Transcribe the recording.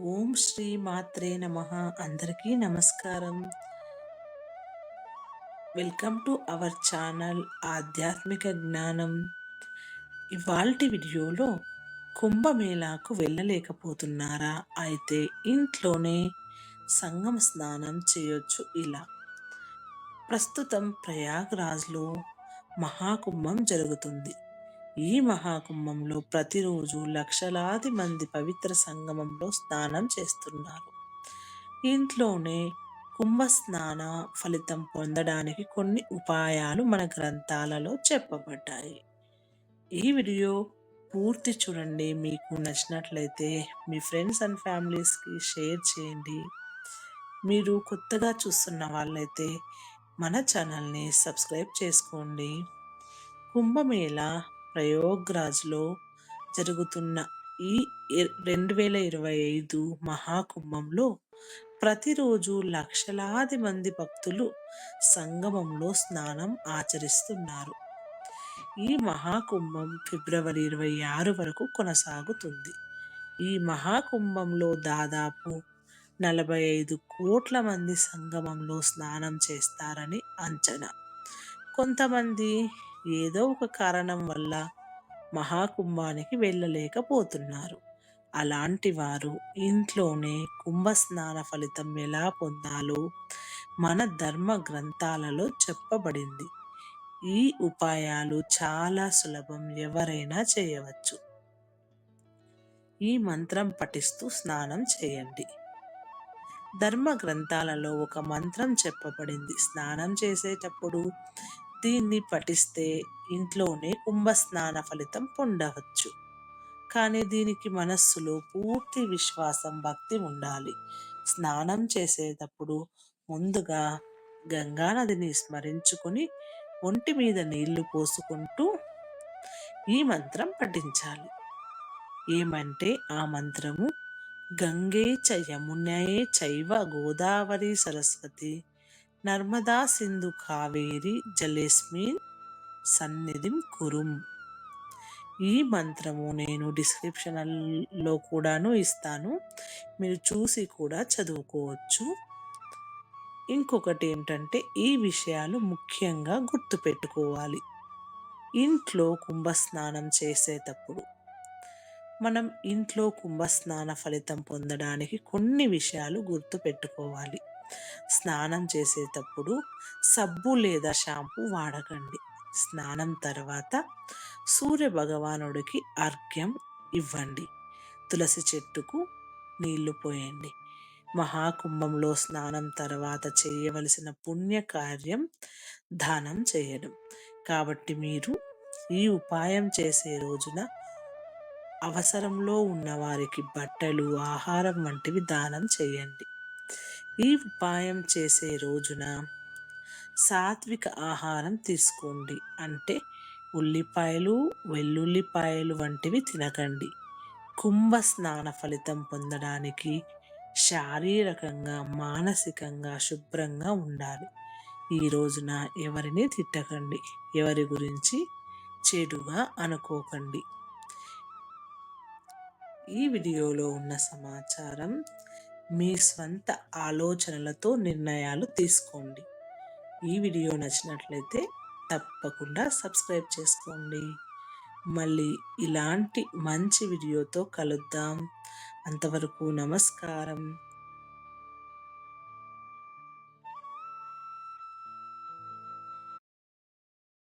ఓం శ్రీ మాత్రే నమః. అందరికీ నమస్కారం. వెల్కమ్ టు అవర్ ఛానల్ ఆధ్యాత్మిక జ్ఞానం. ఇవాల్టి వీడియోలో కుంభమేళాకు వెళ్ళలేకపోతున్నారా? అయితే ఇంట్లోనే సంగమ స్నానం చేయొచ్చు ఇలా. ప్రస్తుతం ప్రయాగ్రాజ్లో మహాకుంభం జరుగుతుంది. ఈ మహాకుంభంలో ప్రతిరోజు లక్షలాది మంది పవిత్ర సంగమంలో స్నానం చేస్తున్నారు. ఇంట్లోనే కుంభ స్నాన ఫలితం పొందడానికి కొన్ని ఉపాయాలు మన గ్రంథాలలో చెప్పబడ్డాయి. ఈ వీడియో పూర్తి చూడండి. మీకు నచ్చినట్లయితే మీ ఫ్రెండ్స్ అండ్ ఫ్యామిలీస్కి షేర్ చేయండి. మీరు కొత్తగా చూస్తున్న వాళ్ళైతే మన ఛానల్ని సబ్స్క్రైబ్ చేసుకోండి. కుంభమేళా ప్రయాగ్రాజ్లో జరుగుతున్న ఈ 2025 మహాకుంభంలో ప్రతిరోజు లక్షలాది మంది భక్తులు సంగమంలో స్నానం ఆచరిస్తున్నారు. ఈ మహాకుంభం ఫిబ్రవరి 26 వరకు కొనసాగుతుంది. ఈ మహాకుంభంలో దాదాపు 45 కోట్ల మంది సంగమంలో స్నానం చేస్తారని అంచనా. కొంతమంది ఏదో ఒక కారణం వల్ల మహాకుంభానికి వెళ్ళలేకపోతున్నారు. అలాంటి వారు ఇంట్లోనే కుంభ స్నాన ఫలితం ఎలా పొందాలో మన ధర్మ గ్రంథాలలో చెప్పబడింది. ఈ ఉపాయాలు చాలా సులభం, ఎవరైనా చేయవచ్చు. ఈ మంత్రం పఠిస్తూ స్నానం చేయండి. ధర్మ గ్రంథాలలో ఒక మంత్రం చెప్పబడింది. స్నానం చేసేటప్పుడు దీన్ని పఠిస్తే ఇంట్లోనే కుంభ స్నాన ఫలితం పొందవచ్చు. కానీ దీనికి మనస్సులో పూర్తి విశ్వాసం, భక్తి ఉండాలి. స్నానం చేసేటప్పుడు ముందుగా గంగానదిని స్మరించుకొని ఒంటి మీద నీళ్లు పోసుకుంటూ ఈ మంత్రం పఠించాలి. ఏమంటే ఆ మంత్రము గంగే చ యమునయే చైవ గోదావరి సరస్వతి నర్మదా సింధు కావేరి జలేస్మిన్ సన్నిధిం కురుం. ఈ మంత్రము నేను డిస్క్రిప్షన్లో కూడాను ఇస్తాను, మీరు చూసి కూడా చదువుకోవచ్చు. ఇంకొకటి ఏంటంటే ఈ విషయాలు ముఖ్యంగా గుర్తుపెట్టుకోవాలి. ఇంట్లో కుంభస్నానం చేసేటప్పుడు మనం ఇంట్లో కుంభస్నాన ఫలితం పొందడానికి కొన్ని విషయాలు గుర్తుపెట్టుకోవాలి. స్నానం చేసేటప్పుడు సబ్బు లేదా షాంపూ వాడకండి. స్నానం తర్వాత సూర్య భగవానుడికి అర్ఘ్యం ఇవ్వండి. తులసి చెట్టుకు నీళ్లు పోయండి. మహాకుంభంలో స్నానం తర్వాత చేయవలసిన పుణ్యకార్యం దానం చేయడం. కాబట్టి మీరు ఈ ఉపాయం చేసే రోజున అవసరంలో ఉన్న వారికి బట్టలు, ఆహారం వంటివి దానం చేయండి. ఈ ఉపాయం చేసే రోజున సాత్విక ఆహారం తీసుకోండి. అంటే ఉల్లిపాయలు, వెల్లుల్లిపాయలు వంటివి తినకండి. కుంభ స్నాన ఫలితం పొందడానికి శారీరకంగా, మానసికంగా శుభ్రంగా ఉండాలి. ఈ రోజున ఎవరిని తిట్టకండి, ఎవరి గురించి చెడుగా అనుకోకండి. ఈ వీడియోలో ఉన్న సమాచారం మీ స్వంత ఆలోచనలతో నిర్ణయాలు తీసుకోండి. ఈ వీడియో నచ్చినట్లయితే తప్పకుండా సబ్స్క్రైబ్ చేసుకోండి. మళ్ళీ ఇలాంటి మంచి వీడియోతో కలుద్దాం. అంతవరకు నమస్కారం.